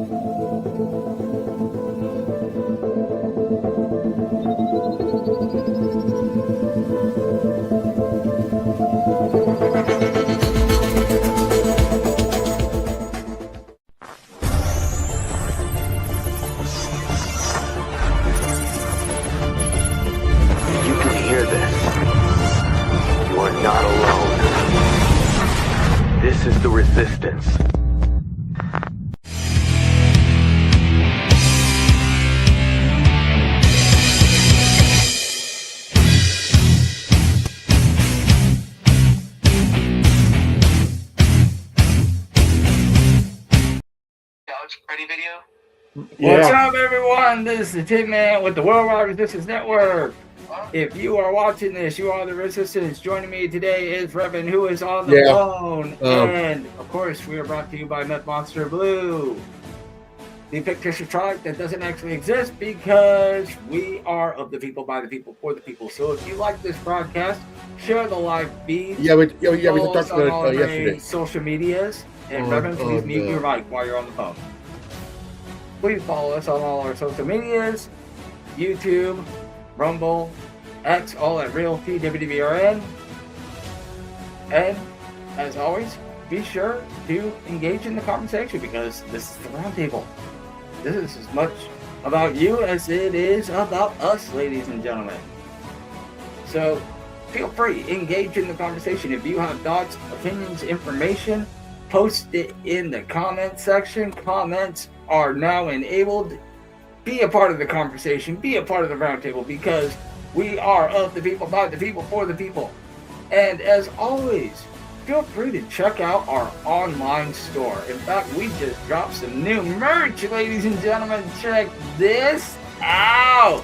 This is the resistance. Ready video? Yeah. What's up, everyone? This is the Tin Man with the Worldwide Resistance Network. If you are watching this, you are the Resistance. Joining me today is Revan, who is on the phone. And, of course, we are brought to you by Meth Monster Blue, the fictitious product that doesn't actually exist because we are of the people, by the people, for the people. So if you like this broadcast, share the live feed. We talked about it yesterday. Social medias. And Revan, please mute your mic while you're on the phone. Please follow us on all our social medias, YouTube, Rumble, X, all at Real TWWRN. And, as always, be sure to engage in the conversation because this is the roundtable. This is as much about you as it is about us, ladies and gentlemen. So, feel free, engage in the conversation. If you have thoughts, opinions, information, post it in the comment section. Comments are now enabled. Be a part of the conversation. Be a part of the roundtable because we are of the people, by the people, for the people. And as always, feel free to check out our online store. In fact, we just dropped some new merch, ladies and gentlemen. Check this out.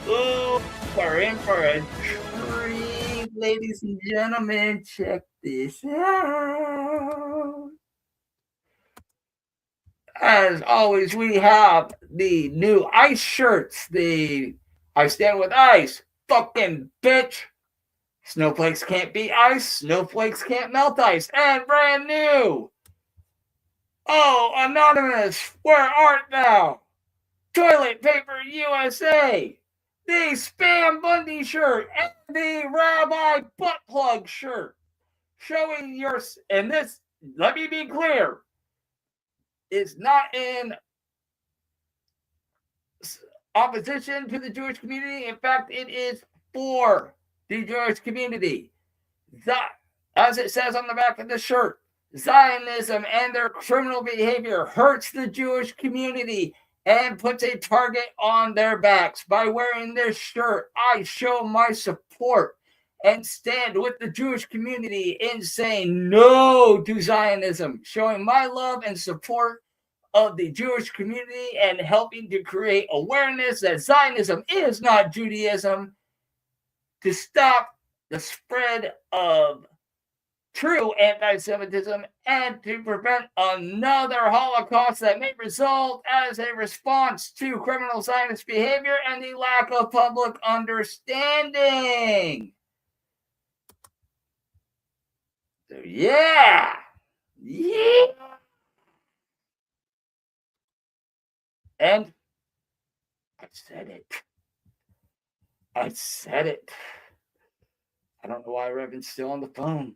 Ooh, we're in for a treat, ladies and gentlemen. Check this out. As always, we have the new ice shirts. The I stand with ice. Fucking bitch. Snowflakes can't be ice. Snowflakes can't melt ice. And brand new. Oh, Anonymous, where art thou? Toilet Paper USA. The Spam Bundy shirt. And the Rabbi Butt Plug shirt. Showing your... And this, let me be clear. Is not in opposition to the Jewish community. In fact, it is for the Jewish community. That, as it says on the back of the shirt, Zionism and their criminal behavior hurts the Jewish community and puts a target on their backs. By wearing this shirt, I show my support and stand with the Jewish community in saying no to Zionism, showing my love and support of the Jewish community and helping to create awareness that Zionism is not Judaism, to stop the spread of true anti-Semitism and to prevent another Holocaust that may result as a response to criminal Zionist behavior and the lack of public understanding. So yeah. And I said it. I don't know why Revan's still on the phone.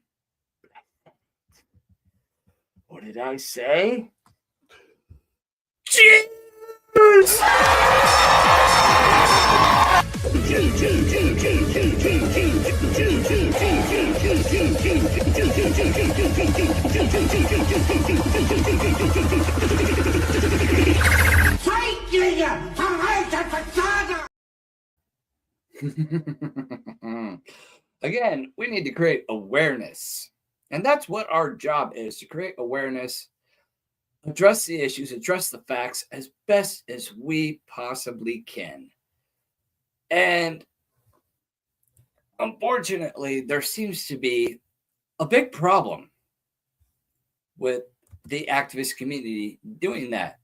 What did I say? Cheers! Again, we need to create awareness. And that's what our job is, to create awareness, address the issues, address the facts as best as we possibly can. And unfortunately, there seems to be a big problem with the activist community doing that.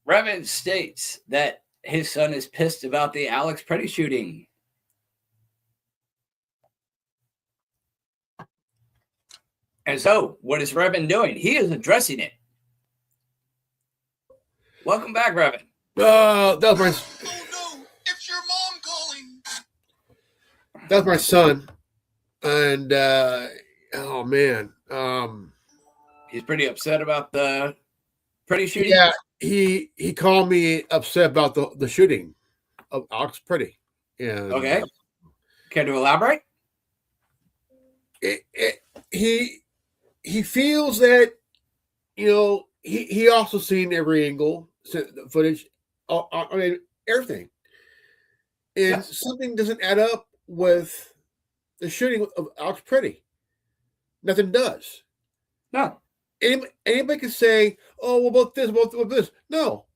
Revan states that his son is pissed about the Alex Preddy shooting. And so, what is Revan doing? He is addressing it. Welcome back, Revan. That was my. Oh no! It's your mom calling. That was my son, and oh man, He's pretty upset about the Pretty shooting. yeah, he called me upset about the shooting of Alex Pretty. And Okay. Care to elaborate? He feels that, you know, he also seen every angle, the footage, I mean everything, and something doesn't add up with the shooting of Alex Pretty. Nothing does. No. Anybody can say, "Oh, what about this? What about this?" No,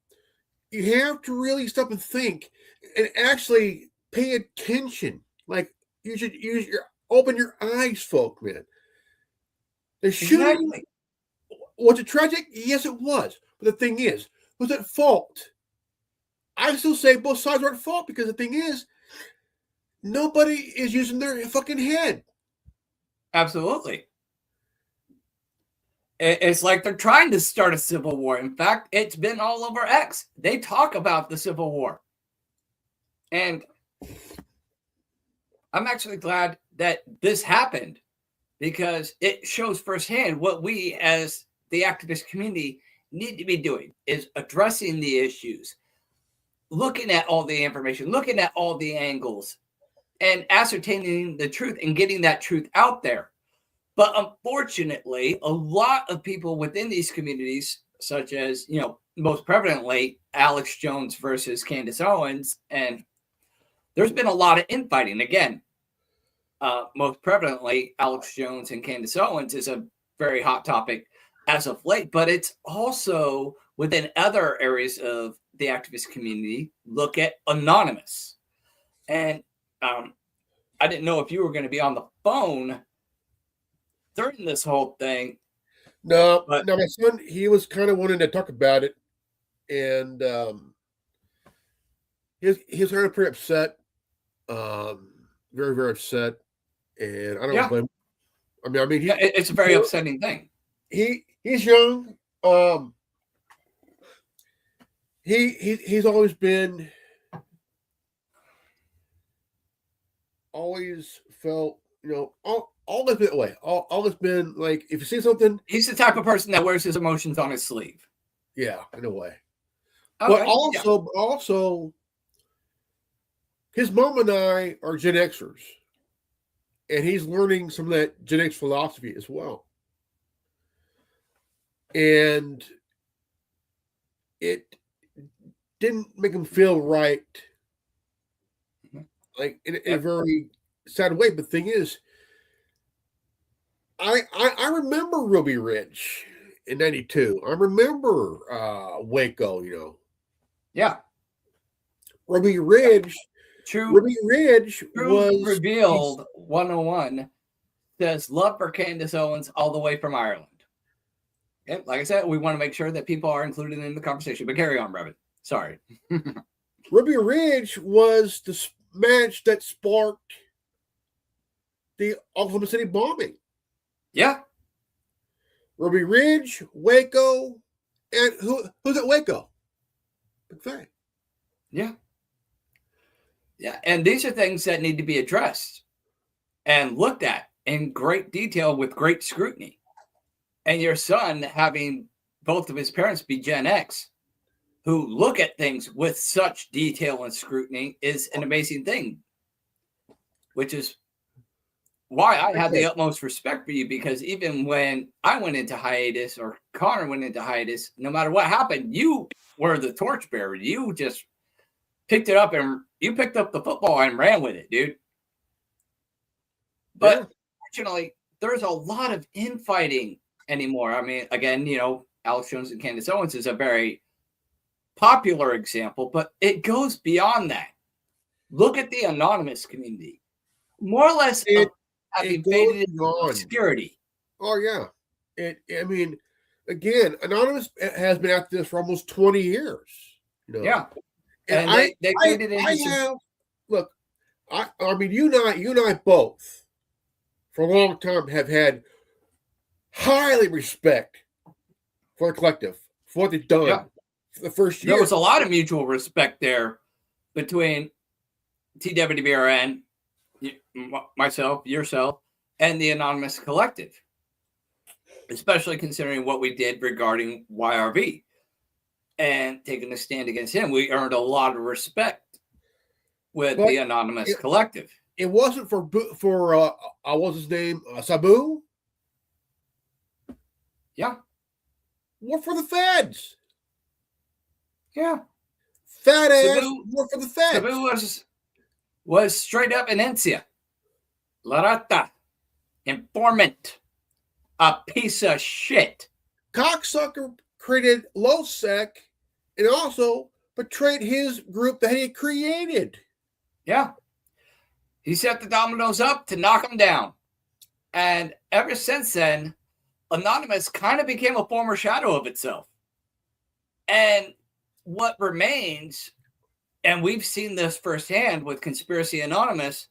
you have to really stop and think, and actually pay attention. Like, you should open your eyes, folk, man. The shooting, Exactly. was it tragic? Yes, it was. But the thing is, was it fault? I still say both sides are at fault, because the thing is, nobody is using their fucking head. Absolutely. It's like they're trying to start a civil war. In fact, it's been all over X. They talk about the Civil War. And I'm actually glad that this happened, because it shows firsthand what we as the activist community need to be doing, is addressing the issues, looking at all the information, looking at all the angles, and ascertaining the truth and getting that truth out there. But unfortunately, a lot of people within these communities, such as, you know, most prevalently, Alex Jones versus Candace Owens, and there's been a lot of infighting. Again, most prevalently, Alex Jones and Candace Owens is a very hot topic as of late, but it's also within other areas of the activist community. Look at Anonymous. And I didn't know if you were going to be on the phone during this whole thing. No, But my son, he was kind of wanting to talk about it, and he was kind of pretty upset, very, very upset, and I don't blame him. I mean, it's a very upsetting thing. He's young. He's always felt, you know, always been that way. Always been like, if you see something, he's the type of person that wears his emotions on his sleeve. Yeah, in a way. Okay, But also, his mom and I are Gen Xers, and he's learning some of that Gen X philosophy as well. And it didn't make him feel right, like in a very sad way. But the thing is, I remember Ruby Ridge in '92. I remember Waco. You know. Yeah. Ruby Ridge. Ruby Ridge was revealed 101. Says love for Candace Owens all the way from Ireland. Okay, like I said, we want to make sure that people are included in the conversation. But carry on, Revan. Sorry. Ruby Ridge was the match that sparked the Oklahoma City bombing. Yeah. Ruby Ridge, Waco, and who's at Waco? Big thing. Yeah. Yeah. And these are things that need to be addressed and looked at in great detail with great scrutiny. And your son having both of his parents be Gen X, who look at things with such detail and scrutiny, is an amazing thing, which is why I have the utmost respect for you, because even when I went into hiatus or Connor went into hiatus, no matter what happened, you were the torchbearer. You just picked it up, and you picked up the football and ran with it, dude. But fortunately, there's a lot of infighting anymore. I mean, again, you know, Alex Jones and Candace Owens is a very popular example, but it goes beyond that. Look at the anonymous community. More or less having faded into obscurity. Oh, yeah. I mean, again, Anonymous has been at this for almost 20 years. You know? Yeah. And they faded into look, I mean, you and I both, for a long time, have had highly respect for the collective, for what they've done Yeah. for the first year. There was a lot of mutual respect there between TWBRN, myself, yourself, and the Anonymous Collective, especially considering what we did regarding YRV and taking a stand against him. We earned a lot of respect with the Anonymous Collective. It wasn't for what's his name? Sabu? Yeah. Work for the feds. Yeah. Fat ass Sabu, work for the feds. Sabu was straight up Enencia. La Rata. Informant. A piece of shit. Cocksucker created LoSec and also betrayed his group that he created. Yeah. He set the dominoes up to knock them down. And ever since then, Anonymous kind of became a former shadow of itself. And what remains, and we've seen this firsthand with Conspiracy Anonymous,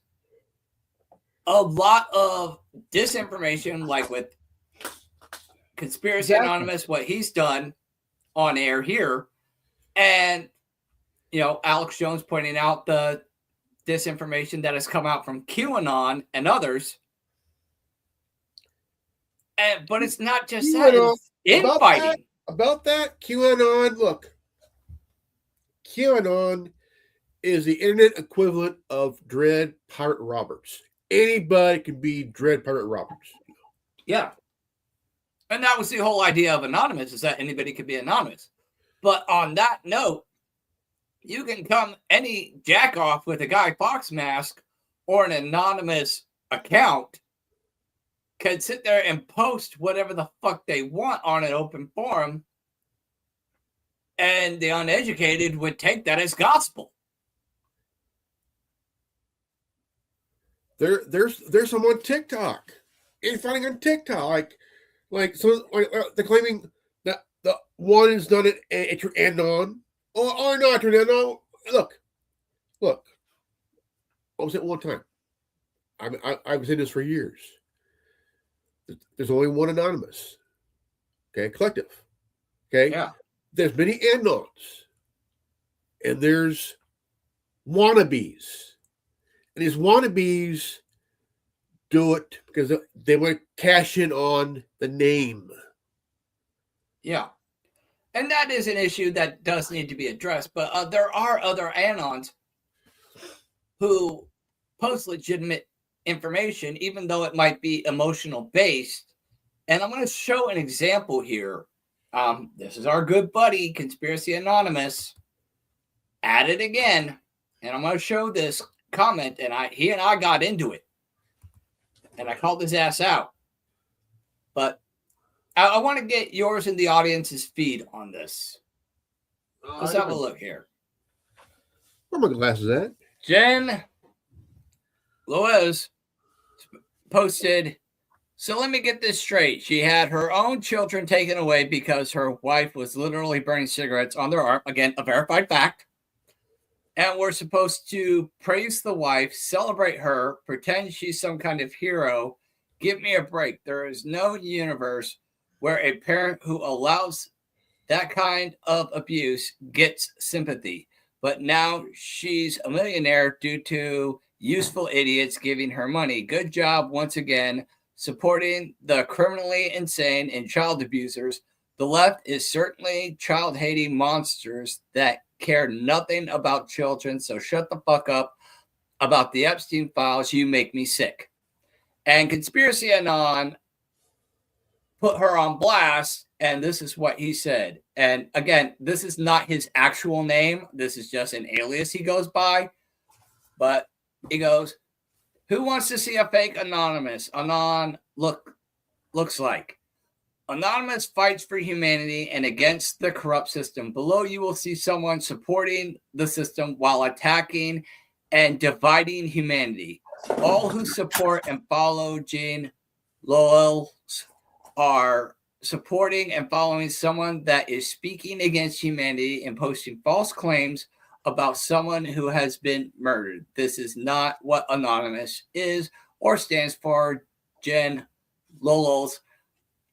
a lot of disinformation, like with Conspiracy Anonymous, what he's done on air here, and, Alex Jones pointing out the disinformation that has come out from QAnon and others. But it's not just that, it's infighting. About that, QAnon, look, QAnon is the internet equivalent of Dread Pirate Roberts. Anybody can be Dread Pirate Roberts. Yeah. And that was the whole idea of Anonymous, is that anybody could be anonymous. But on that note, you can come any jack off with a Guy Fawkes mask or an anonymous account can sit there and post whatever the fuck they want on an open forum, and the uneducated would take that as gospel. There's some on TikTok. You're finding on TikTok, like they're claiming that the one is done at your anon. Oh no, at your anon. Look. I was at one time. I was in this for years. There's only one anonymous. Okay, collective. Okay. Yeah. There's many anons, and there's wannabes. And these wannabes do it because they want to cash in on the name. Yeah. And that is an issue that does need to be addressed. But there are other anons who post legitimate information, even though it might be emotional based. And I'm going to show an example here. This is our good buddy, Conspiracy Anonymous, at it again. And I'm going to show this comment, and he and I got into it, and I called his ass out. But I want to get yours and the audience's feed on this. Let's have a look here. Where are my glasses at? Jen Loez posted, so let me get this straight. She had her own children taken away because her wife was literally burning cigarettes on their arm. Again, a verified fact. And we're supposed to praise the wife, celebrate her, pretend she's some kind of hero. Give me a break. There is no universe where a parent who allows that kind of abuse gets sympathy. But now she's a millionaire due to useful idiots giving her money. Good job once again supporting the criminally insane and child abusers. The left is certainly child-hating monsters that care nothing about children, so shut the fuck up about the Epstein files. You make me sick. And Conspiracy Anon put her on blast, and this is what he said. And again, this is not his actual name. This is just an alias he goes by. But he goes, who wants to see a fake Anonymous? Anon looks like. Anonymous fights for humanity and against the corrupt system. Below you will see someone supporting the system while attacking and dividing humanity. All who support and follow Jean Lowell are supporting and following someone that is speaking against humanity and posting false claims about someone who has been murdered. This is not what Anonymous is or stands for. Jen Lowell's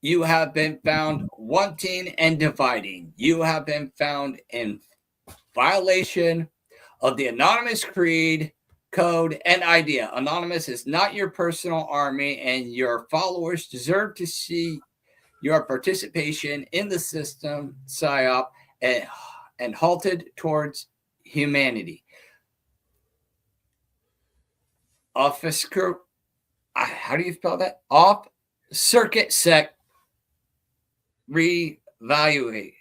You have been found wanting and dividing. You have been found in violation of the Anonymous Creed, Code, and Idea. Anonymous is not your personal army, and your followers deserve to see your participation in the system psyop and halted towards humanity. Officer, how do you spell that? Off circuit sect reevaluated.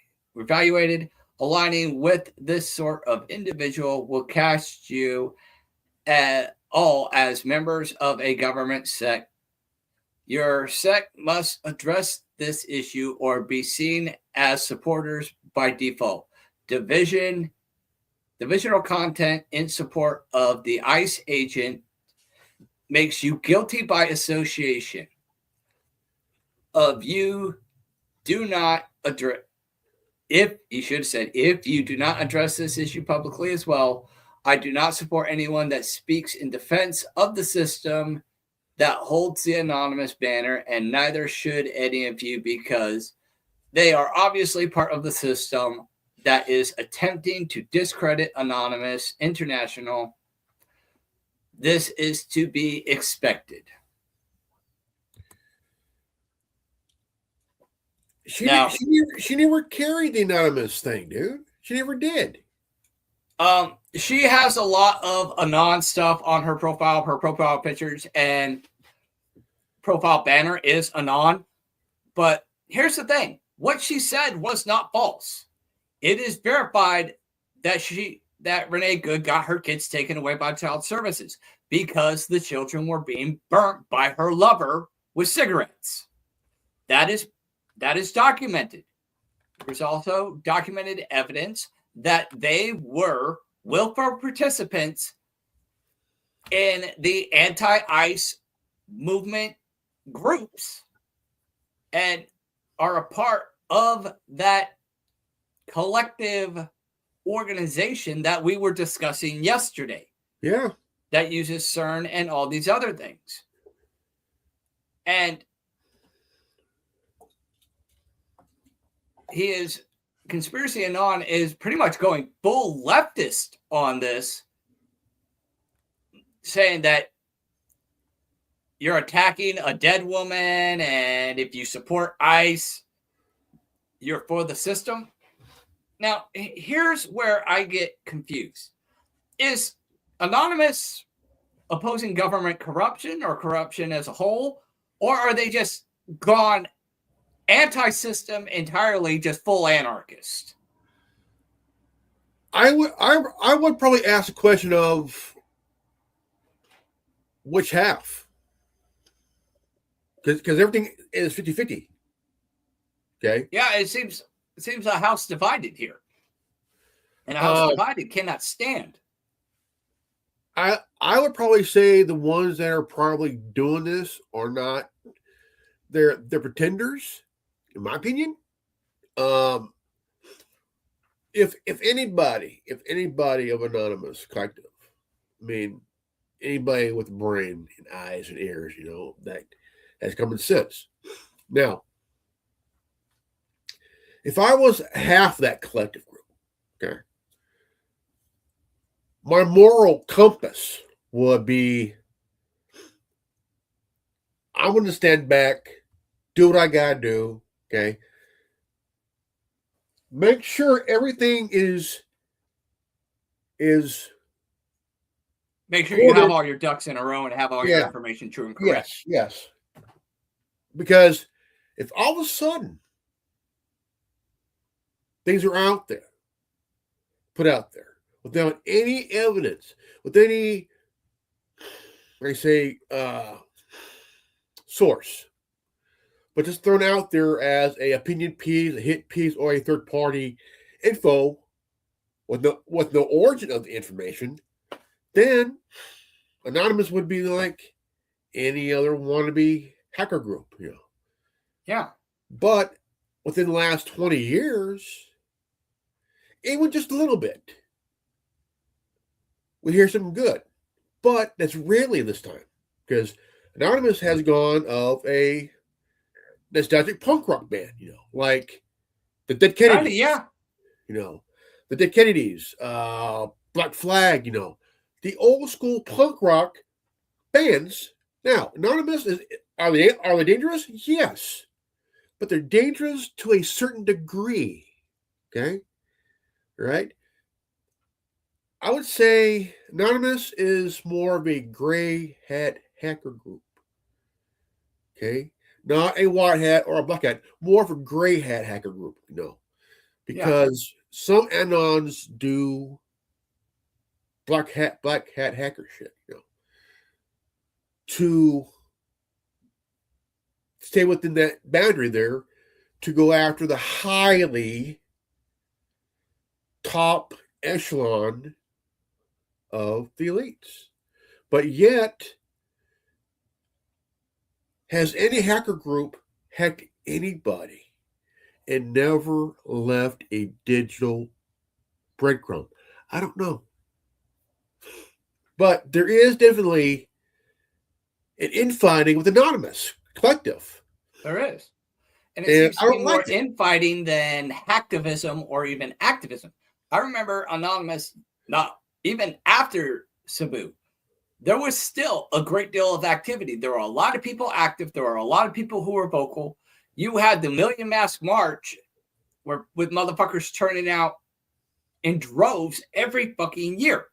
Aligning with this sort of individual will cast you all as members of a government sect. Your sect must address this issue or be seen as supporters by default. Divisional content in support of the ICE agent makes you guilty by association. If you do not address this issue publicly as well, I do not support anyone that speaks in defense of the system that holds the anonymous banner, and neither should any of you, because they are obviously part of the system that is attempting to discredit Anonymous International. This is to be expected. She never carried the Anonymous thing, dude. She never did. She has a lot of Anon stuff on her profile. Her profile pictures and profile banner is Anon. But here's the thing. What she said was not false. It is verified that Renee Good got her kids taken away by child services because the children were being burnt by her lover with cigarettes. That is documented. There's also documented evidence that they were willful participants in the anti-ICE movement groups and are a part of that collective organization that we were discussing yesterday. Yeah. That uses CERN and all these other things. And Conspiracy Anon is pretty much going full leftist on this, saying that you're attacking a dead woman, and if you support ICE, you're for the system. Now, here's where I get confused. Is Anonymous opposing government corruption or corruption as a whole, or are they just gone anti-system entirely, just full anarchist? I would probably ask the question of which half, because everything is 50-50. Okay. Yeah, it seems a house divided here, and a house divided cannot stand. I would probably say the ones that are probably doing this are not. They're pretenders, in my opinion. If anybody of Anonymous collective, I mean, anybody with a brain and eyes and ears, that has common sense. Now, if I was half that collective group, okay, my moral compass would be, I'm going to stand back, do what I got to do, okay? Make sure everything is make sure you have all your ducks in a row and have all your information true and correct. Yes. Because if all of a sudden things are out there, put out there, without any evidence, with any, source, but just thrown out there as a opinion piece, a hit piece, or a third party info with no origin of the information, then Anonymous would be like any other wannabe hacker group, Yeah. But within the last 20 years, even just a little bit, we hear something good. But that's rarely this time, because Anonymous has gone of a nostalgic punk rock band, like the Dead Kennedys. Yeah. The Dead Kennedys, Black Flag, the old school punk rock bands. Now, Anonymous are they dangerous? Yes, but they're dangerous to a certain degree. Okay, right? I would say Anonymous is more of a gray hat hacker group. Okay, not a white hat or a black hat, more of a gray hat hacker group. Because some anons do black hat hacker shit. To stay within that boundary there, to go after the highly top echelon of the elites. But yet, has any hacker group hacked anybody and never left a digital breadcrumb? I don't know. But there is definitely an infighting with Anonymous Collective. There is. And it seems to be more infighting than hacktivism or even activism. I remember Anonymous, not even after Cebu, there was still a great deal of activity. There were a lot of people active. There were a lot of people who were vocal. You had the Million Mask March with motherfuckers turning out in droves every fucking year.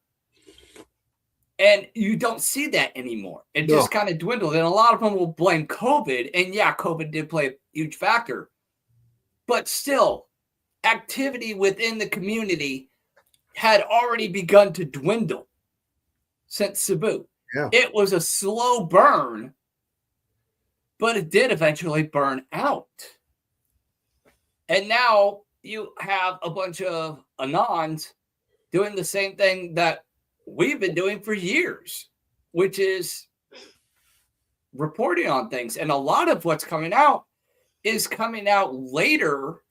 And you don't see that anymore. It just kind of dwindled. And a lot of them will blame COVID. And yeah, COVID did play a huge factor. But still, activity within the community had already begun to dwindle since Cebu. Yeah. It was a slow burn, but it did eventually burn out. And now you have a bunch of Anons doing the same thing that we've been doing for years, which is reporting on things. And a lot of what's coming out is coming out later.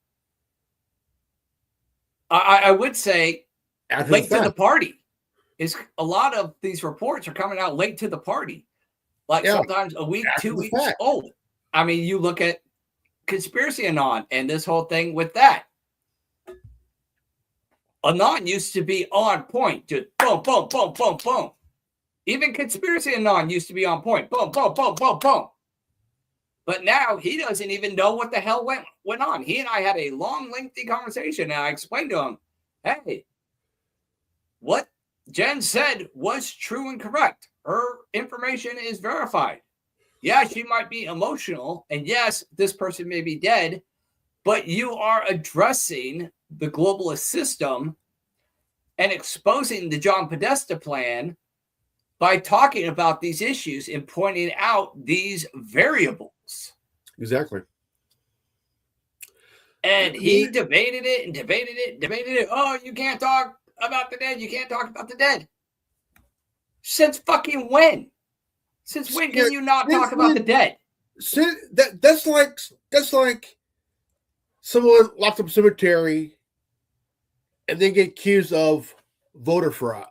I would say late to the party. Is a lot of these reports are coming out late to the party, like sometimes a week, 2 weeks old. I mean, you look at Conspiracy Anon and this whole thing with that. Anon used to be on point, just boom, boom, boom, boom, boom. Even Conspiracy Anon used to be on point, boom, boom, boom, boom, boom. But now he doesn't even know what the hell went on. He and I had a long, lengthy conversation, and I explained to him, hey, what Jen said was true and correct. Her information is verified. Yeah, she might be emotional, and yes, this person may be dead, but you are addressing the globalist system and exposing the John Podesta plan by talking about these issues and pointing out these variables. Exactly. And he debated it and debated it and debated it. Oh, you can't talk about the dead. You can't talk about the dead. Since fucking when? Since when can you not talk about the dead? That's like someone locked up a cemetery and they get accused of voter fraud.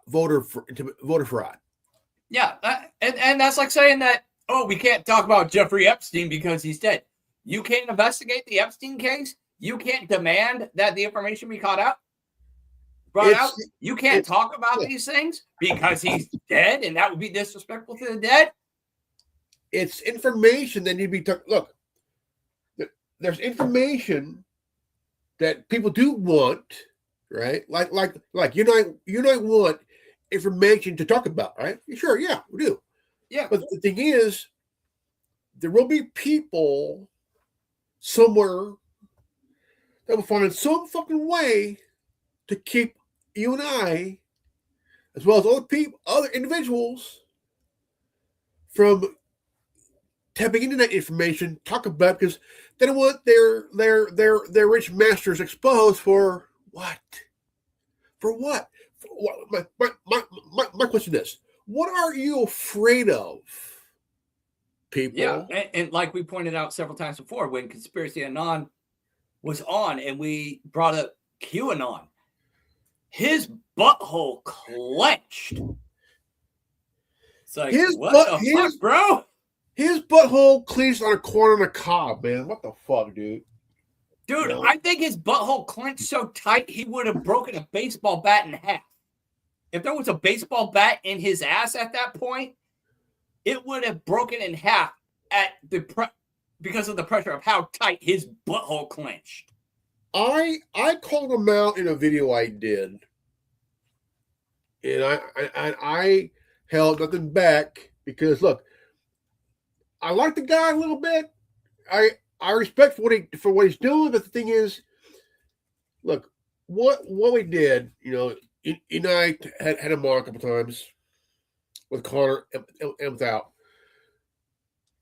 Yeah, and that's like saying that, oh, we can't talk about Jeffrey Epstein because he's dead. You can't investigate the Epstein case. You can't demand that the information be brought out. You can't talk about these things because he's dead, and that would be disrespectful to the dead. It's information that need to be talked. Look, there's information that people do want, right? Like you know, want information to talk about, right? Sure, yeah, we do. Yeah, but the thing is, there will be people somewhere that will find some fucking way to keep you and I, as well as other individuals, from tapping into that information, talk about, because they don't want their rich masters exposed for what? For what? My question is, what are you afraid of, people? Yeah, and like we pointed out several times before, when Conspiracy Anon was on and we brought up QAnon, his butthole clenched. It's like, what the fuck, bro? His butthole clenched on a corner on a cob, man. What the fuck, dude? Dude, No. I think his butthole clenched so tight he would have broken a baseball bat in half. If there was a baseball bat in his ass at that point, it would have broken in half because of the pressure of how tight his butthole clenched. I called him out in a video I did, and I held nothing back because look, I like the guy a little bit. I respect for what he's doing, but the thing is, look, what we did, you know, and I had him on a couple times with Connor and without.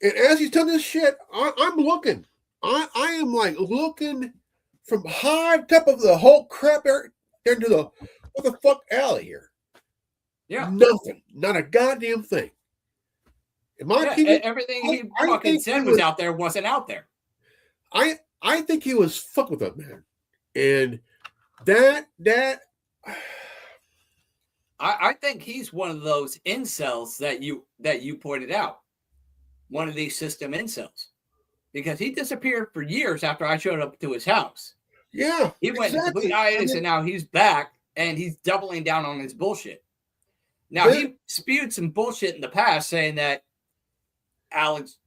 And as he's telling this shit, I'm looking. I am like looking from high top of the whole crap area into the what the fuck alley here. Yeah. Nothing. Not a goddamn thing. In my opinion, everything he fucking said was out there wasn't out there. I think he was fucked with that man. And that I think he's one of those incels that you pointed out. One of these system incels. Because he disappeared for years after I showed up to his house. Yeah. He went into complete hiatus and now he's back and he's doubling down on his bullshit. Now he spewed some bullshit in the past saying that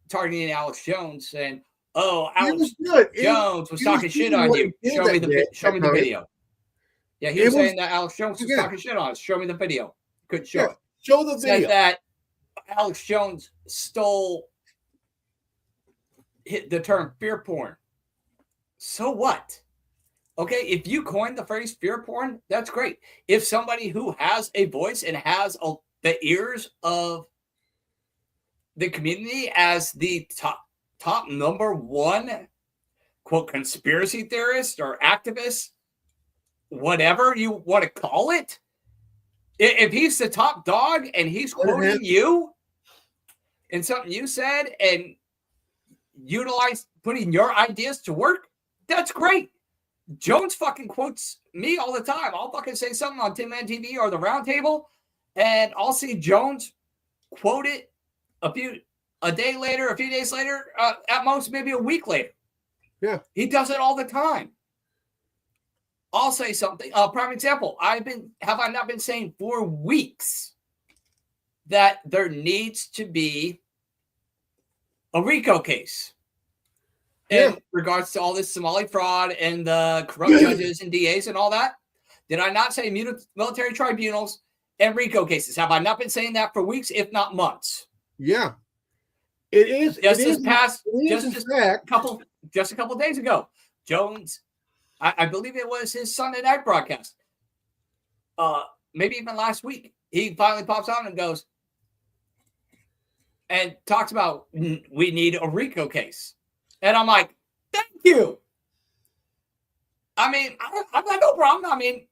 targeting Alex Jones saying, "Oh, Alex Jones was talking shit on you. Show me the video." Yeah, he was saying that Alex Jones was talking shit on us. Show me the video. Couldn't show it. Show the video. Said that Alex Jones stole the term fear porn. So what? Okay, if you coined the phrase fear porn, that's great. If somebody who has a voice and has the ears of the community as the top number one, quote, conspiracy theorist or activist, whatever you want to call it, if he's the top dog and he's quoting you and something you said and putting your ideas to work, that's great. Jones fucking quotes me all the time. I'll fucking say something on Tin Man TV or the Round Table, and I'll see Jones quote it a few days later, at most maybe a week later. Yeah, he does it all the time. I'll say something. Prime example. Have I not been saying for weeks that there needs to be a RICO case in regards to all this Somali fraud and the corrupt judges and DAs and all that? Did I not say military tribunals and RICO cases? Have I not been saying that for weeks, if not months? Yeah, it is. Just a couple days ago, Jones, I believe it was his Sunday night broadcast. Maybe even last week, he finally pops on and goes and talks about we need a RICO case. And I'm like, thank you. I mean, I've got no problem. I mean,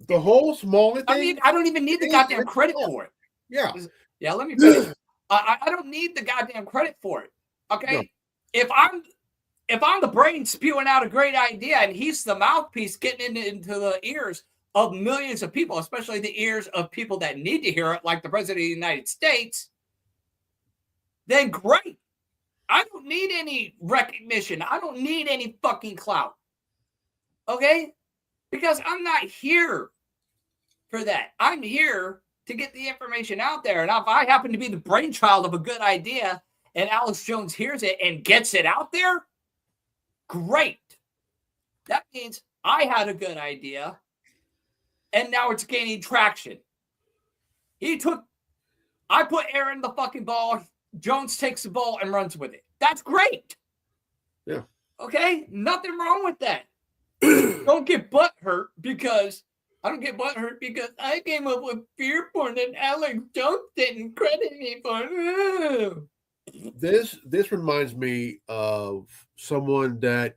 the whole small thing. I mean, I don't even need the goddamn credit for it. Yeah. Yeah, let me finish. I don't need the goddamn credit for it. Okay? No. If I'm the brain spewing out a great idea and he's the mouthpiece getting into the ears of millions of people, especially the ears of people that need to hear it, like the President of the United States, then great. I don't need any recognition. I don't need any fucking clout. Okay? Because I'm not here for that. I'm here to get the information out there. And if I happen to be the brainchild of a good idea and Alex Jones hears it and gets it out there, great. That means I had a good idea and now it's gaining traction. I put air in the fucking ball. Jones takes the ball and runs with it. That's great. Yeah. Okay? Nothing wrong with that. Don't get butthurt because I came up with fear porn and Alex Jones didn't credit me for it. This reminds me of someone that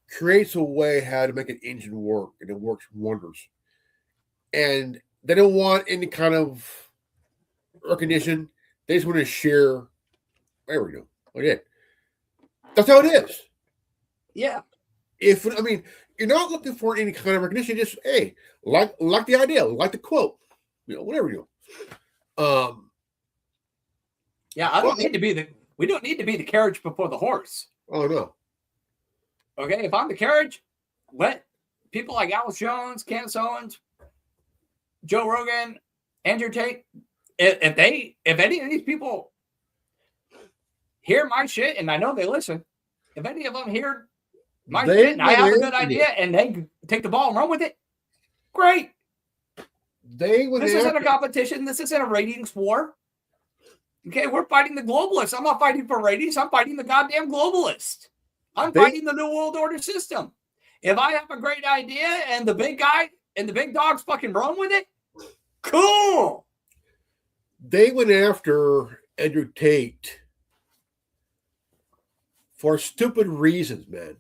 creates a way how to make an engine work, and it works wonders. And they don't want any kind of recognition. They just want to share. There we go. Okay. That's how it is. Yeah. You're not looking for any kind of recognition. Just like the idea, like the quote, whatever you do. Yeah, we don't need to be the carriage before the horse. Oh no. Okay, if I'm the carriage, let people like Alex Jones, Candace Owens, Joe Rogan, Andrew Tate, if any of these people hear my shit, and I know they listen, if any of them hear my shit and I have a good idea and they take the ball and run with it, great. This isn't a competition. This isn't a ratings war. Okay, we're fighting the globalists. I'm not fighting for ratings. I'm fighting the goddamn globalist. I'm fighting the New World Order system. If I have a great idea and the big guy and the big dogs fucking run with it, cool. They went after Andrew Tate for stupid reasons, man.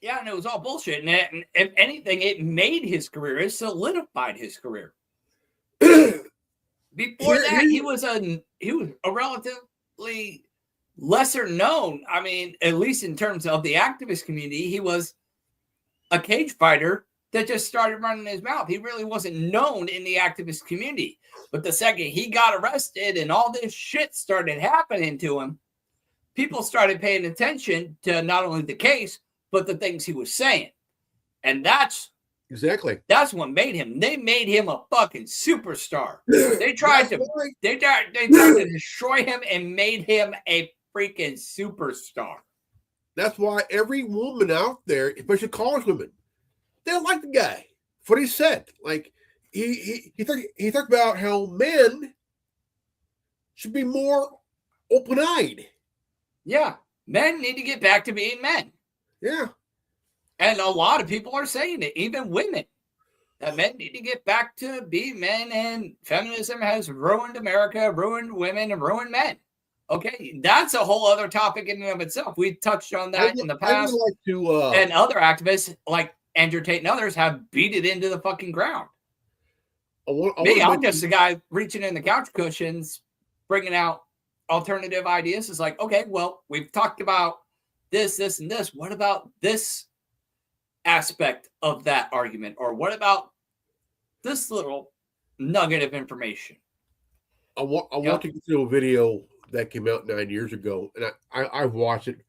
Yeah, and it was all bullshit. And if anything, it made his career. It solidified his career. Before that, he was a relatively lesser known. I mean, at least in terms of the activist community, he was a cage fighter that just started running his mouth. He really wasn't known in the activist community. But the second he got arrested and all this shit started happening to him, people started paying attention to not only the case, but the things he was saying. And that's what made him. They made him a fucking superstar. They tried to destroy him and made him a freaking superstar. That's why every woman out there, especially college women, they don't like the guy for what he said. Like he talked about how men should be more open-eyed. Yeah, men need to get back to being men. Yeah. And a lot of people are saying it, even women, that men need to get back to being men, and feminism has ruined America, ruined women, and ruined men. Okay, that's a whole other topic in and of itself. We touched on that in the past. And other activists like Andrew Tate and others have beat it into the fucking ground. I'm just a guy reaching in the couch cushions, bringing out alternative ideas. It's like, okay, well, we've talked about this, and this. What about this aspect of that argument? Or what about this little nugget of information? I want to get to a video that came out 9 years ago, and I've watched it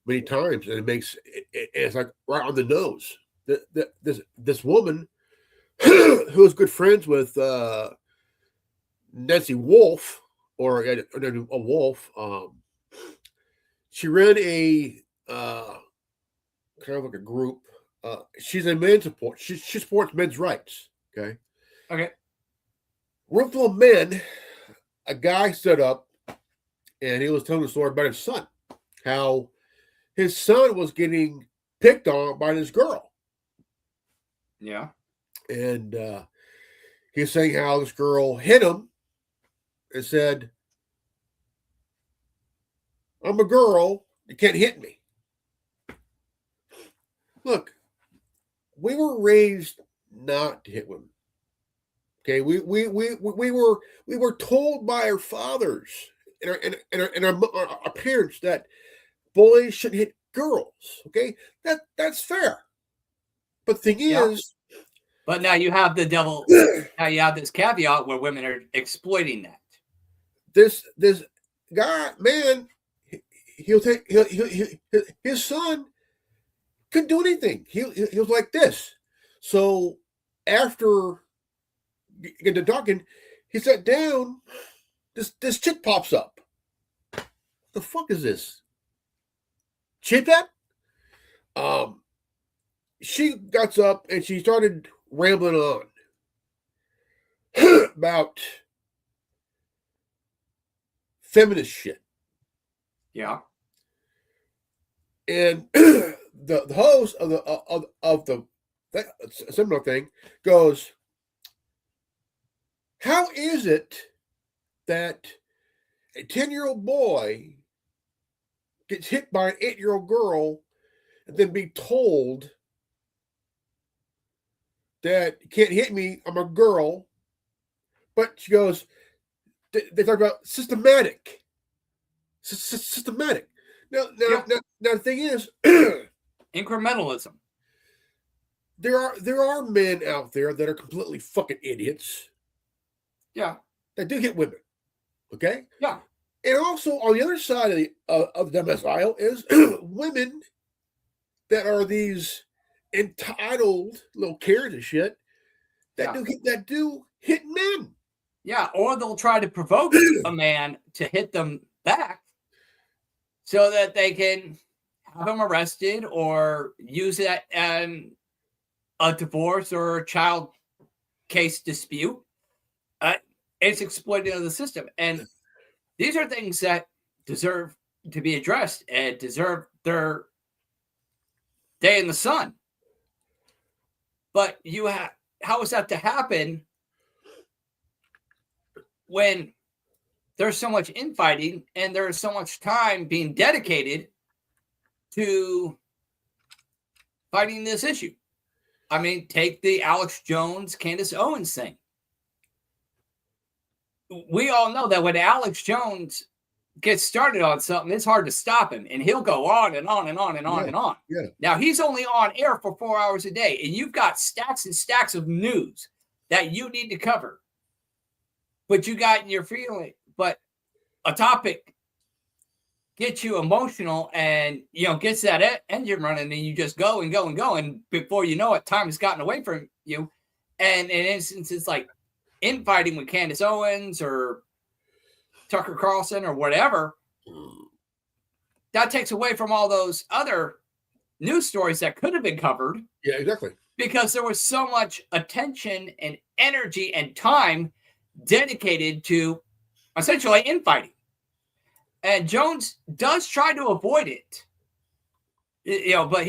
many times, and it's like right on the nose. This woman who was good friends with Nancy Wolf, or a Wolf, she ran a kind of like a group. She's a men's support. She supports men's rights. Okay. Room full of men. A guy stood up, and he was telling a story about his son, how his son was getting picked on by this girl. Yeah. And he's saying how this girl hit him and said, "I'm a girl. You can't hit me." Look, we were raised not to hit women. Okay, we were told by our fathers and our parents that boys shouldn't hit girls. Okay, that's fair. But the thing is, but now you have the devil. Now you have this caveat where women are exploiting that. This guy, man, he'll his son couldn't do anything. He was like this. So after getting to talking, he sat down. This chick pops up. The fuck is this? Chip that? She got up and she started rambling on about feminist shit. Yeah. And the host of the similar thing goes, "How is it that a 10-year-old boy gets hit by an 8-year-old girl and then be told that you can't hit me, I'm a girl?" But she goes, they talk about systematic. Systematic. Now, the thing is, incrementalism. There are men out there that are completely fucking idiots. Yeah. That do hit women. Okay. Yeah. And also on the other side of the dumbass aisle is women that are these entitled little carrots and shit that do hit men. Yeah, or they'll try to provoke a man to hit them back so that they can have him arrested or use that a divorce or a child case dispute. It's exploiting the system. And these are things that deserve to be addressed and deserve their day in the sun. But how is that to happen when there's so much infighting and there's so much time being dedicated to fighting this issue? I mean, take the Alex Jones, Candace Owens thing. We all know that when Alex Jones gets started on something, it's hard to stop him. And he'll go on and on and on and on and on. Yeah. Now, he's only on air for 4 hours a day. And you've got stacks and stacks of news that you need to cover. But you got in your feeling. But a topic gets you emotional and, gets that engine running. And you just go and go and go. And before you know it, time has gotten away from you. And in instances like infighting with Candace Owens or Tucker Carlson or whatever, that takes away from all those other news stories that could have been covered. Yeah, exactly. Because there was so much attention and energy and time dedicated to essentially infighting. And Jones does try to avoid it. But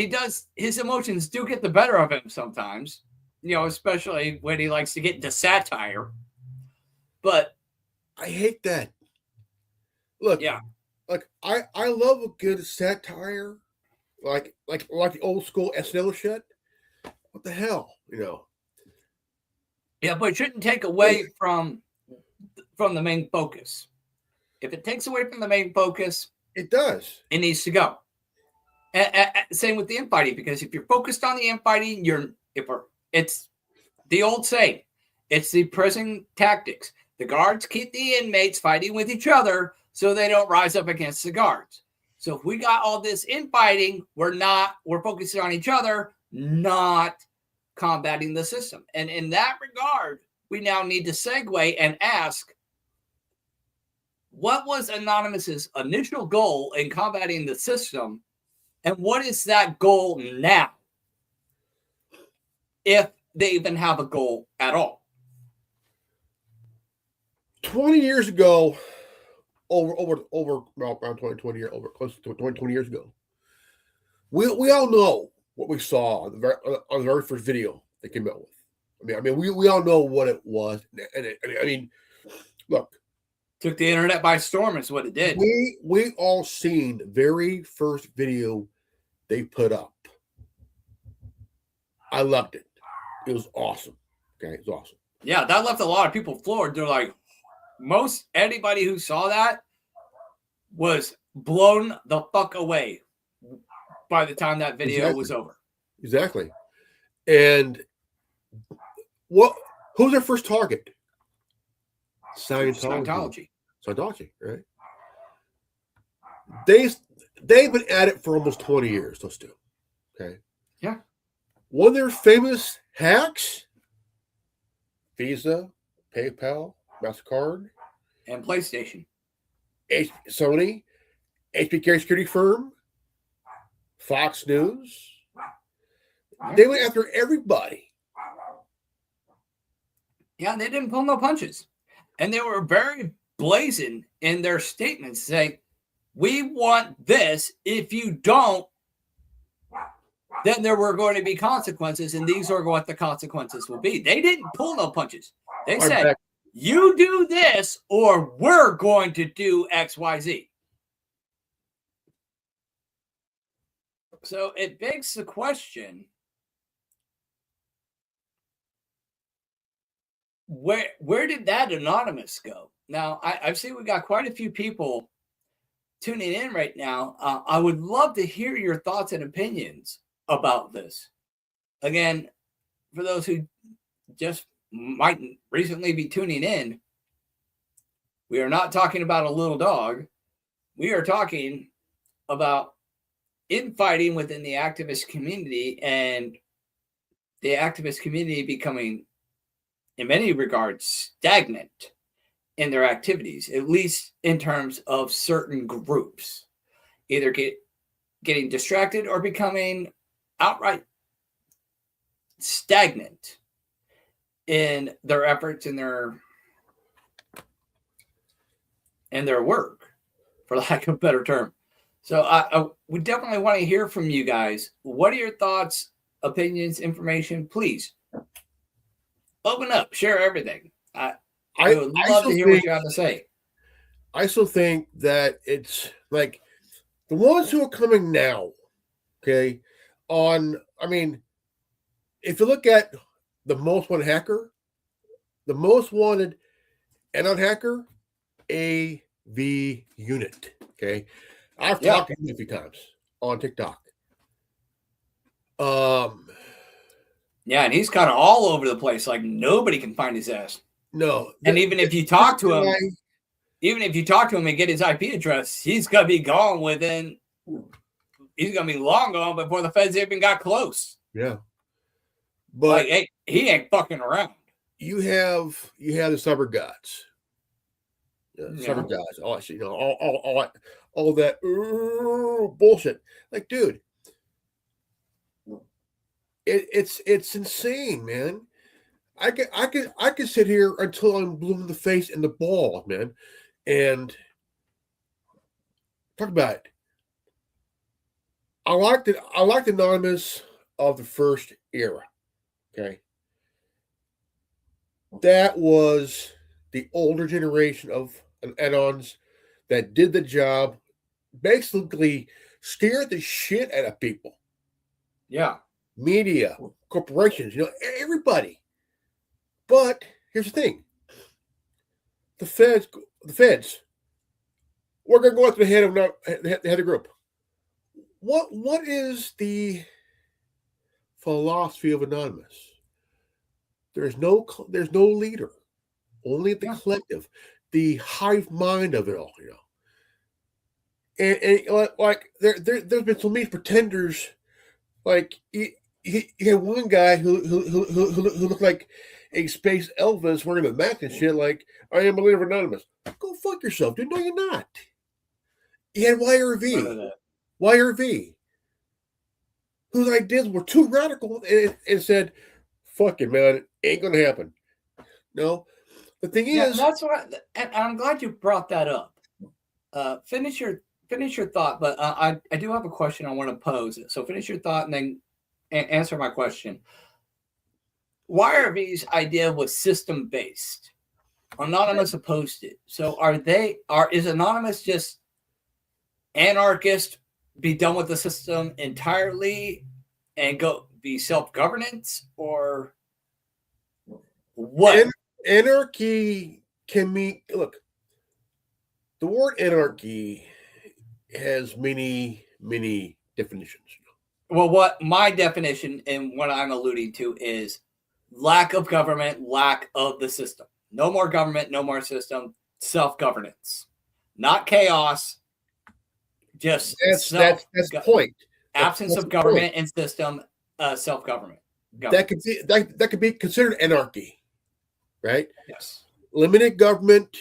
his emotions do get the better of him sometimes. Especially when he likes to get into satire. But I hate that. Look, I love a good satire, like the old school SNL shit. What the hell, Yeah, but it shouldn't take away from the main focus. If it takes away from the main focus, it does. It needs to go. Same with the infighting, because if you're focused on the infighting, it's the old saying, it's the prison tactics. The guards keep the inmates fighting with each other so they don't rise up against the guards. So if we got all this infighting, we're focusing on each other, not combating the system. And in that regard, we now need to segue and ask, what was Anonymous's initial goal in combating the system? And what is that goal now? If they even have a goal at all. 20 years ago, around 20 years, close to 20 years ago, we all know what we saw on the very first video they came out with. I mean, we all know what it was. And look. Took the internet by storm is what it did. We all seen the very first video they put up. I loved it. It was awesome. Okay, it was awesome. Yeah, that left a lot of people floored. They're like, anybody who saw that was blown the fuck away by the time that video was over. Exactly. And who's their first target? Scientology, right? They've been at it for almost 20 years, those two. Okay. Yeah. One of their famous hacks, Visa, PayPal, MasterCard, and PlayStation. Sony, HBK security firm, Fox News. They went after everybody. Yeah, they didn't pull no punches. And they were very brazen in their statements, saying, we want this. If you don't, then there were going to be consequences, and these are what the consequences will be. They didn't pull no punches. They said, you do this, or we're going to do X, Y, Z. So it begs the question, where did that Anonymous go? Now, I've seen we got quite a few people tuning in right now. I would love to hear your thoughts and opinions about this. Again, for those who just might recently be tuning in, We are not talking about a little dog. We are talking about infighting within the activist community and the activist community becoming, in many regards, stagnant in their activities, at least in terms of certain groups, either getting distracted or becoming outright stagnant in their efforts and their work, for lack of a better term. So we definitely want to hear from you guys. What are your thoughts, opinions, information? Please open up, share everything. I would love to hear what you have to say. I still think that it's like the ones who are coming now, okay, if you look at the most wanted hacker, the most wanted anon hacker, AV unit, okay? I've talked to him a few times on TikTok. Yeah, and he's kind of all over the place. Like nobody can find his ass. No. And even if you talk to him and get his IP address, he's gonna be gone he's gonna be long gone before the feds even got close. Yeah. But like, he ain't fucking around. You have the cyber gods. Cyber gods, all that shit, all that bullshit. Like, dude, it's insane, man. I could sit here until I'm blue in the face and the balls, man, and talk about it. I liked Anonymous of the first era. Okay, that was the older generation of anons that did the job, basically scared the shit out of people. Yeah. Media, corporations, everybody. But here's the thing. The feds, we're going to go after the head of the group. What is the philosophy of Anonymous? There's no leader, only the collective, the hive mind of it all, And like there's been so many pretenders. Like he had one guy who looked like a space Elvis wearing a mask and shit. Like, I am a leader of Anonymous. Go fuck yourself, dude. No, you're not. He had YRV, whose ideas were too radical, and said, "Fuck it, man. It ain't gonna happen." No, the thing is, that's what. And I'm glad you brought that up. Finish your thought, but I do have a question I want to pose. So finish your thought and then answer my question. YRV's idea was system based. Anonymous opposed it. So is Anonymous just anarchist, be done with the system entirely and go be self-governance, or what? Anarchy can mean, look, the word anarchy has many definitions. Well, what my definition and what I'm alluding to is lack of government, lack of the system. No more government, no more system, self-governance. Not chaos, just that's the point. Absence of government and system, self-government. That could be considered anarchy, right? Yes. Limited government,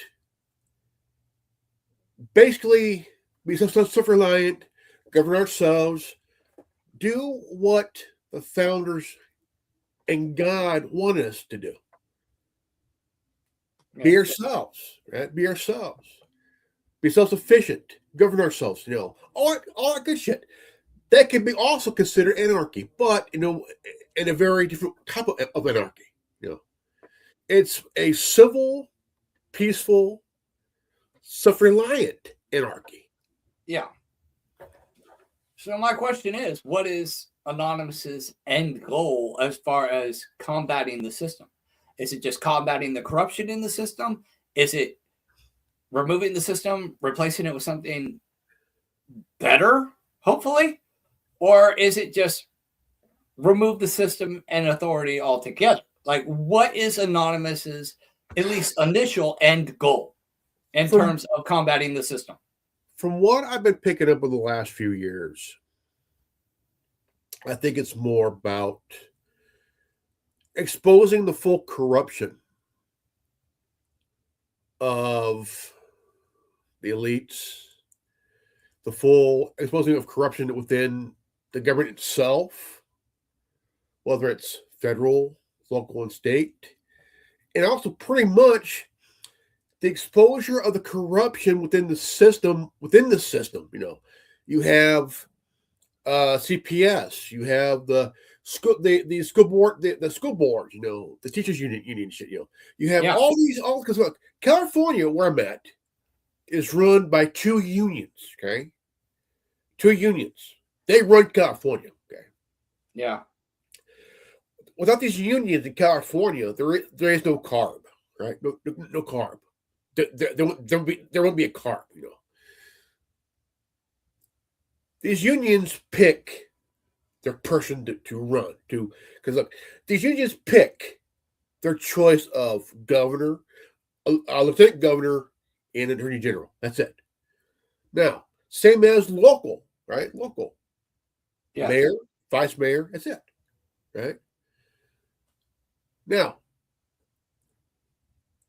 basically be self-reliant, govern ourselves, do what the founders and God wanted us to do. Be ourselves, right? Be ourselves. Be self-sufficient. Govern ourselves, all that good shit. That can be also considered anarchy, but, in a very different type of anarchy, It's a civil, peaceful, self-reliant anarchy. Yeah. So my question is, what is Anonymous's end goal as far as combating the system? Is it just combating the corruption in the system? Is it removing the system, replacing it with something better, hopefully? Or is it just remove the system and authority altogether? Like, what is Anonymous's at least initial end goal? in terms of combating the system. From what I've been picking up in the last few years, I think it's more about exposing the full corruption of the elites, the full exposing of corruption within the government itself, whether it's federal, local, and state, and also pretty much the exposure of the corruption within the system. You know, you have CPS, you have the school board, the school board, you know, the teachers union shit, you know, you have all because look, California, where I'm at, is run by 2 unions. Okay, 2 unions. They run California. Okay, yeah. Without these unions in California, there is no carb, right? No carb. There won't be a carb, you know. These unions pick their person to run to, because look, these unions pick their choice of governor, lieutenant governor, and attorney general. That's it. Now, same as local, right? Local, mayor, vice mayor. That's it, right? Now,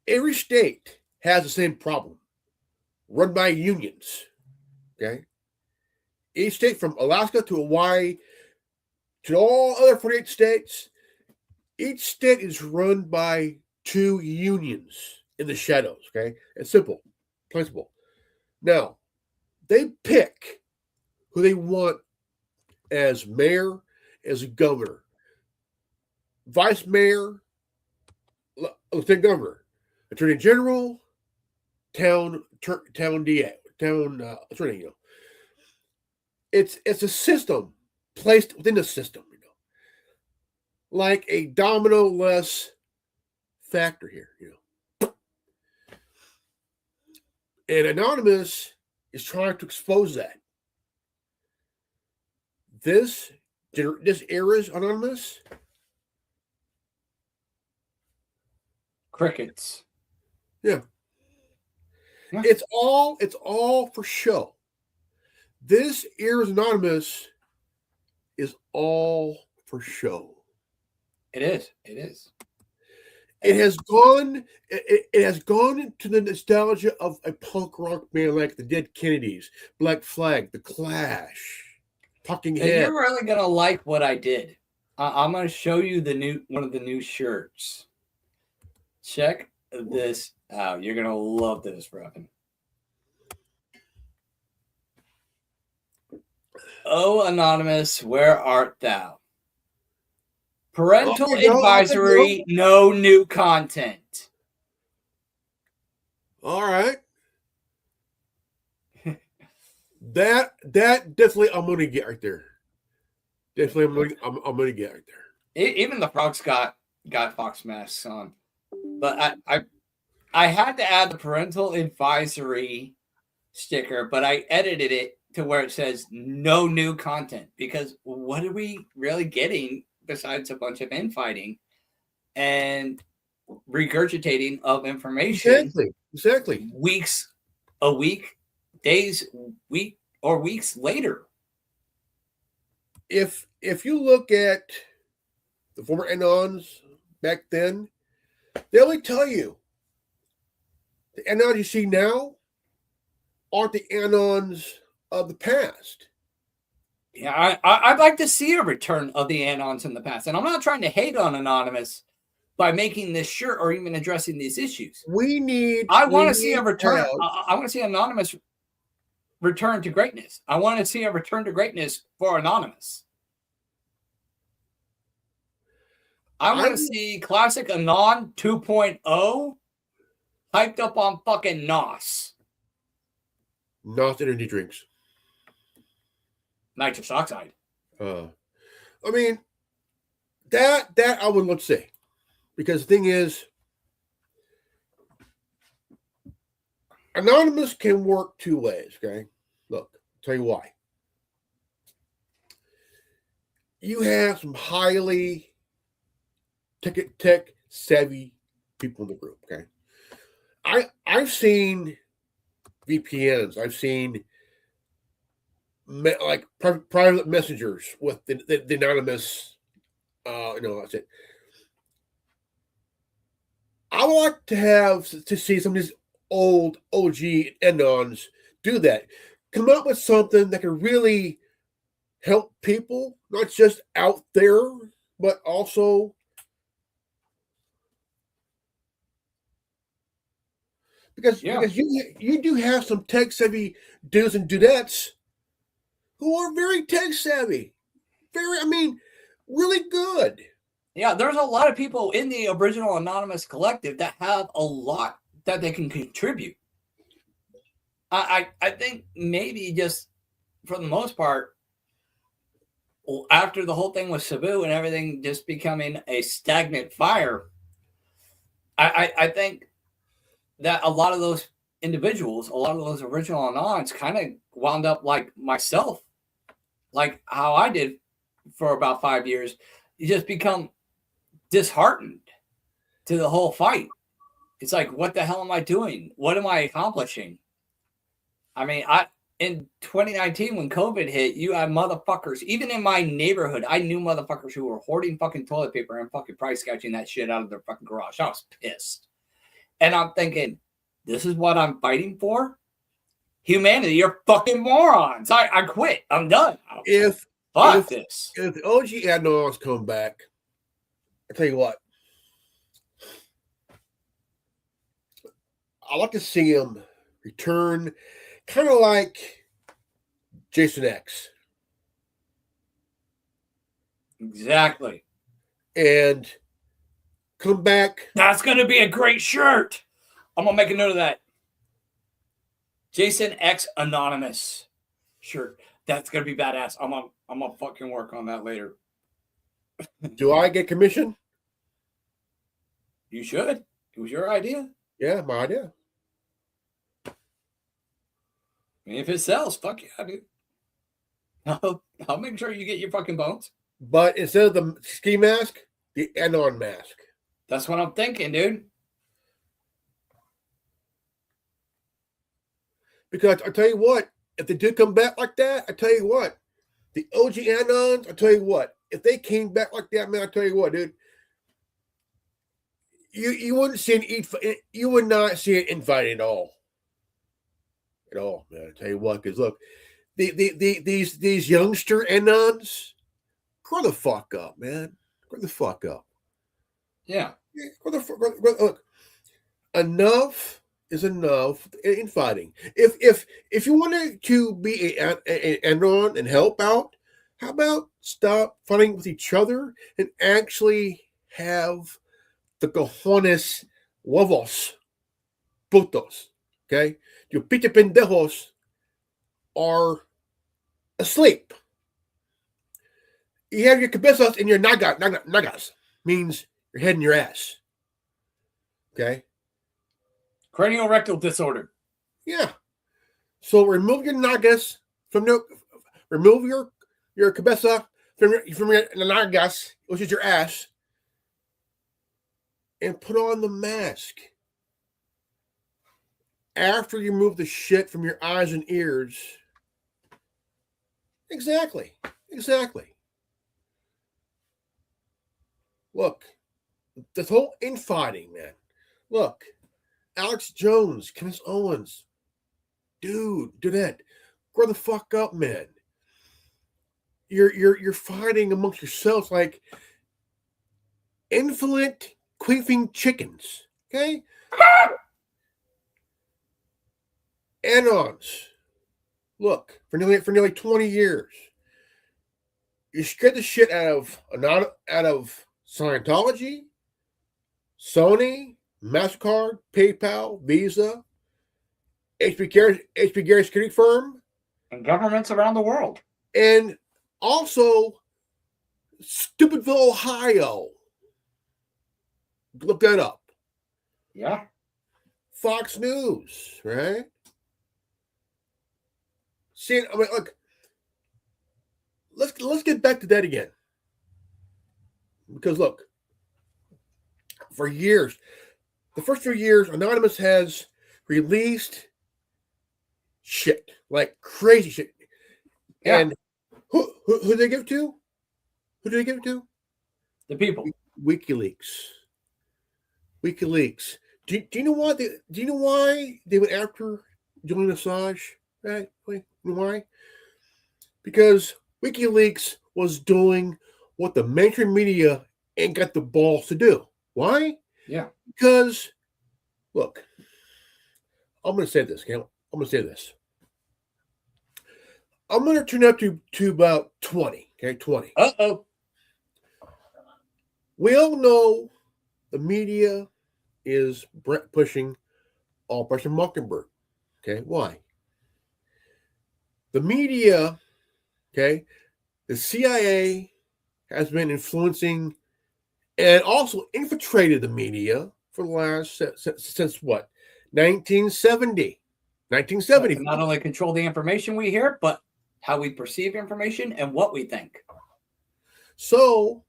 every state has the same problem, run by unions. Okay. Each state, from Alaska to Hawaii to all other 48 states, each state is run by 2 unions in the shadows. Okay, it's simple, principle. Now, they pick who they want as mayor, as governor, vice mayor, lieutenant governor, attorney general, town DA, town attorney. You know, it's a system placed within the system, you know, like a domino-less factor here, you know. And Anonymous is trying to expose that. This era's Anonymous. Crickets. Yeah. It's all for show. This era's Anonymous is all for show. It is. It is. It has gone. It has gone to the nostalgia of a punk rock band like the Dead Kennedys, Black Flag, The Clash, Talking Heads. You're really gonna like what I did. I'm gonna show you one of the new shirts. Check this out. You're gonna love this, Robin. Oh, Anonymous, where art thou? Parental advisory, no new content. All right. that definitely I'm gonna get right there. Definitely I'm gonna get right there. Even the frogs got fox masks on. But I had to add the parental advisory sticker, but I edited it to where it says no new content, because what are we really getting besides a bunch of infighting and regurgitating of information? Exactly. Weeks later. If you look at the former Anons back then, they only tell you the Anons you see now aren't the Anons of the past. Yeah, I'd like to see a return of the Anons in the past. And I'm not trying to hate on Anonymous by making this shirt or even addressing these issues. I want to see a return. I want to see Anonymous return to greatness. I want to see a return to greatness for Anonymous. I want to see classic Anon 2.0 hyped up on fucking NOS. NOS energy drinks. Nitrous oxide. I mean, that I would love to see. Because the thing is, Anonymous can work 2 ways, okay? Look, I'll tell you why. You have some highly tech savvy people in the group, okay? I've seen VPNs. I've seen like private messengers with the anonymous. That's it. I would like to see some of these old OG Anons do that. Come up with something that can really help people, not just out there, but also because you do have some tech savvy dudes and dudettes who are very tech savvy, really good. Yeah, there's a lot of people in the original Anonymous Collective that have a lot that they can contribute. I think maybe just for the most part, after the whole thing with Cebu and everything just becoming a stagnant fire, I think that a lot of those individuals, a lot of those original Anons kind of wound up like myself, like how I did for about 5 years. You just become disheartened to the whole fight. It's like, what the hell am I doing? What am I accomplishing? I mean, in 2019, when COVID hit, you had motherfuckers, even in my neighborhood, I knew motherfuckers who were hoarding fucking toilet paper and fucking price gouging that shit out of their fucking garage. I was pissed. And I'm thinking, this is what I'm fighting for? Humanity, you're fucking morons. I quit. I'm done. Fuck this. If the OG Anons come back, I tell you what, I like to see him return, kind of like Jason X. Exactly. And come back. That's going to be a great shirt. I'm going to make a note of that. Jason X Anonymous shirt. That's going to be badass. I'm going to fucking work on that later. Do I get commission? You should. It was your idea. Yeah, my idea. I mean, if it sells, fuck yeah, dude. I'll make sure you get your fucking bones. But instead of the ski mask, the Anon mask. That's what I'm thinking, dude. Because I tell you what, if they do come back like that, I tell you what, the OG Anons, I tell you what, if they came back like that, man, I tell you what, dude, you wouldn't see you would not see it invited at all. At all, man. I tell you what, because look, these youngster Anons, grow the fuck up, man. Grow the fuck up. Yeah. Look, enough is enough in fighting. If you wanted to be an Anon and help out, how about stop fighting with each other and actually have the cojones huevos, putos, okay? Your pinche pendejos are asleep. You have your cabezas in your nagas, means your head and your ass. Okay? Cranial rectal disorder. Yeah. So remove your nagas remove your cabeza from your nagas, which is your ass, and put on the mask. After you remove the shit from your eyes and ears. Exactly. Look, this whole infighting, man. Look, Alex Jones, Candace Owens, dude, that. Grow the fuck up, man. You're fighting amongst yourselves like infinite queefing chickens. Okay? Anons. Look, for nearly 20 years, you scared the shit out of Scientology, Sony, MasterCard, PayPal, Visa, HP Gary security firm, and governments around the world, and also Stupidville, Ohio. Look that up. Yeah. Fox News, right? See, I mean, look. Let's get back to that again. Because look, for years, the first few years, Anonymous has released shit, like crazy shit. Yeah. And who they give it to? Who do they give it to? The people. WikiLeaks. WikiLeaks. Do you know why they went after Julian Assange? Right? You know why? Because WikiLeaks was doing what the mainstream media ain't got the balls to do. Why? Yeah. Because, look, I'm going to say this, okay? I'm going to say this. I'm going to turn up to about 20, okay? 20. Uh-oh. We all know the media is pushing Operation Mockingbird, okay? Why? The media, okay, the CIA has been influencing and also infiltrated the media for the last, since what? 1970. 1970. To not only control the information we hear, but how we perceive information and what we think. So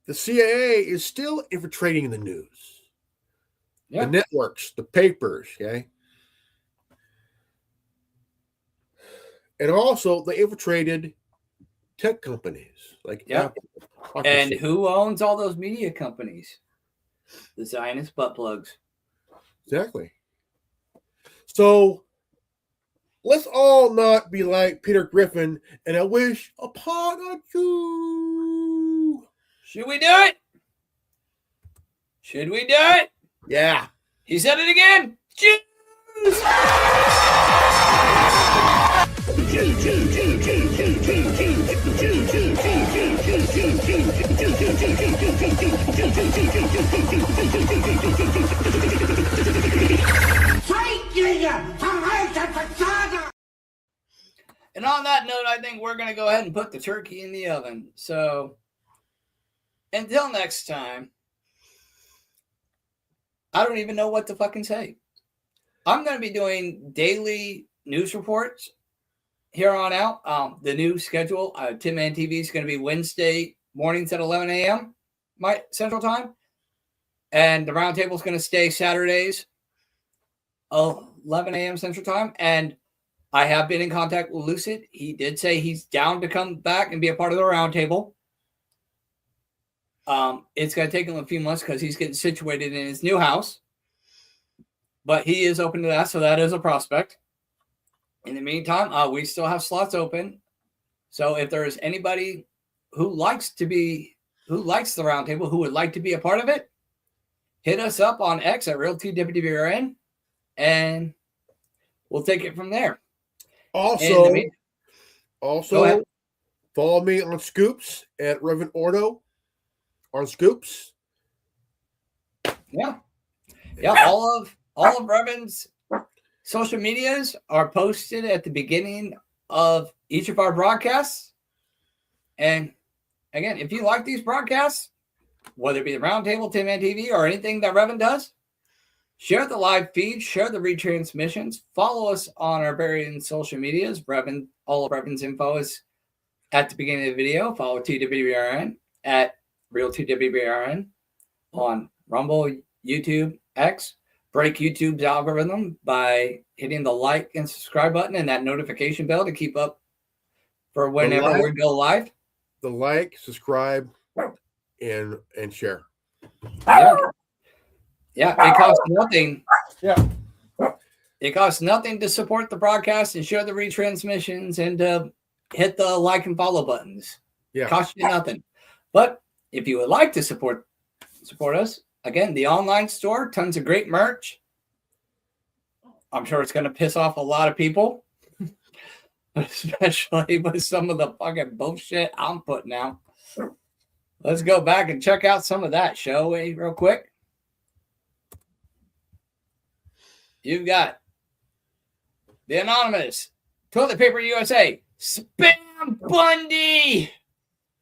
the CIA is still infiltrating the news, Yeah. the networks, the papers, okay? And also they infiltrated tech companies like Yep. Apple. And who owns all those media companies? The Zionist butt plugs. Exactly. So let's all not be like Peter Griffin and I wish upon a Jew. Should we do it? Should we do it? Yeah. He said it again. Jews! And on that note, I think we're going to go ahead and put the turkey in the oven. So until next time, I don't even know what to fucking say. I'm going to be doing daily news reports here on out. The new schedule, Tin Man TV is going to be Wednesday mornings at 11 a.m. my Central Time. And the roundtable is going to stay Saturdays, 11 a.m. Central Time. And I have been in contact with Lucid. He did say he's down to come back and be a part of the roundtable. It's going to take him a few months because he's getting situated in his new house. But he is open to that, so that is a prospect. In the meantime, we still have slots open. So if there is anybody who likes the roundtable, who would like to be a part of it, hit us up on X at RealTWRN, and we'll take it from there. Also, follow me on Scoops at Reverend Ordo on Scoops. Yeah. All of Reverend's social medias are posted at the beginning of each of our broadcasts. And again, if you like these broadcasts, whether it be the Roundtable, Tin Man TV, or anything that Reverend does, share the live feed, share the retransmissions, follow us on our various social medias. Reverend, all of Reverend's info is at the beginning of the video. Follow TWBRN at Real2WBRN on Rumble, YouTube, X. Break YouTube's algorithm by hitting the like and subscribe button and that notification bell to keep up for whenever we go live. The like, subscribe, and share. Yeah, it costs nothing. Yeah. It costs nothing to support the broadcast and share the retransmissions and to hit the like and follow buttons. Yeah. It costs you nothing. But if you would like to support us, again, the online store, tons of great merch. I'm sure it's going to piss off a lot of people, especially with some of the fucking bullshit I'm putting out. Let's go back and check out some of that, shall we, real quick? You've got the Anonymous, Toilet Paper USA, Spam Bundy.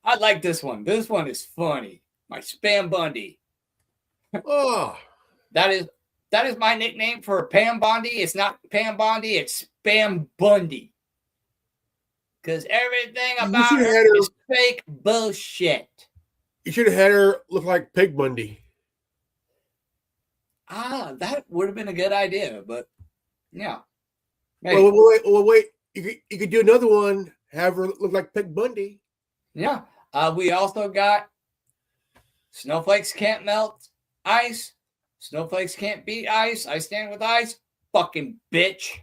I like this one. This one is funny. My Spam Bundy. Oh, that is my nickname for Pam Bondi. It's not Pam Bondi, it's Spam Bundy. Because everything about her is fake bullshit. You should have had her look like Pig Bundy. That would have been a good idea, but yeah. Hey, Wait. You could do another one. Have her look like Peg Bundy. yeah. We also got snowflakes can't melt ice. Snowflakes can't beat ice. I stand with ice. Fucking bitch.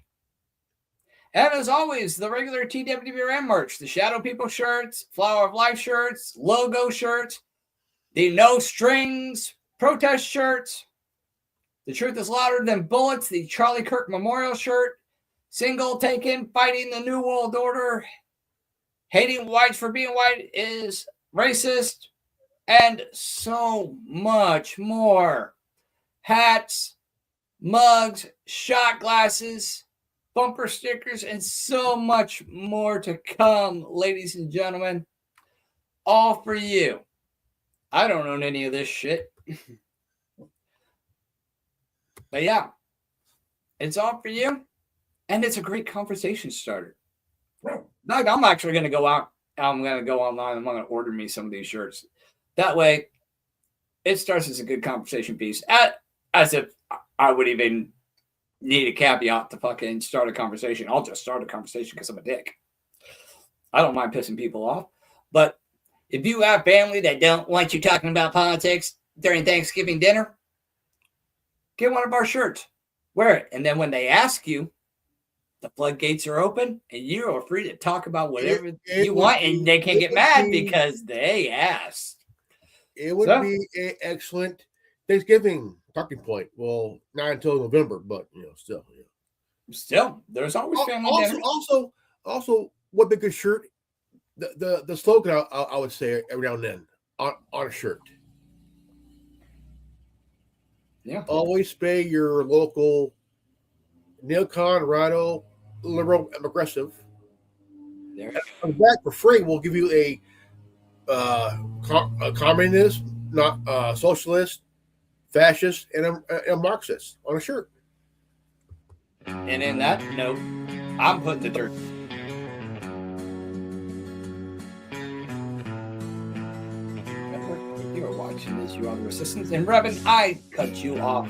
And as always, the regular TWBRM merch, the Shadow People shirts, Flower of Life shirts, logo shirts, the No Strings protest shirts, The Truth is Louder Than Bullets, the Charlie Kirk Memorial shirt, Single Taken, Fighting the New World Order, Hating Whites for Being White is Racist, and so much more. Hats, mugs, shot glasses, bumper stickers, and so much more to come, ladies and gentlemen. All for you. I don't own any of this shit. But yeah, it's all for you. And it's a great conversation starter. Doug, I'm actually going to go out. I'm going to go online. I'm going to order me some of these shirts. That way, it starts as a good conversation piece. As if I would even need a caveat to fucking start a conversation. I'll just start a conversation because I'm a dick. I don't mind pissing people off. But if you have family that don't want you talking about politics during Thanksgiving dinner, get one of our shirts. Wear it. And then when they ask you, the floodgates are open and you are free to talk about whatever you want. And they can't get mad because they asked. It would be an excellent Thanksgiving talking point. Well, not until November, but still. Still, there's always family dinner. Also, what be a good shirt? The slogan I would say around then on a shirt. Yeah. Always pay your local neocon, rhino, liberal, and progressive. There. On the back for free, we'll give you a communist, not socialist, fascist, and a Marxist on a shirt. And in that note, I'm putting the dirt. If you are watching this, you are the resistance. And Reverend, I cut you off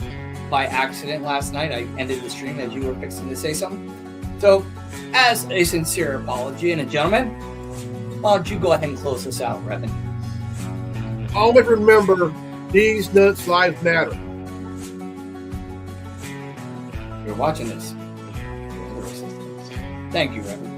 by accident last night. I ended the stream as you were fixing to say something. So, as a sincere apology and a gentleman, why don't you go ahead and close us out, Reverend? Always remember, these nuts' lives matter. You're watching this. You're the resistance. Thank you, Reverend.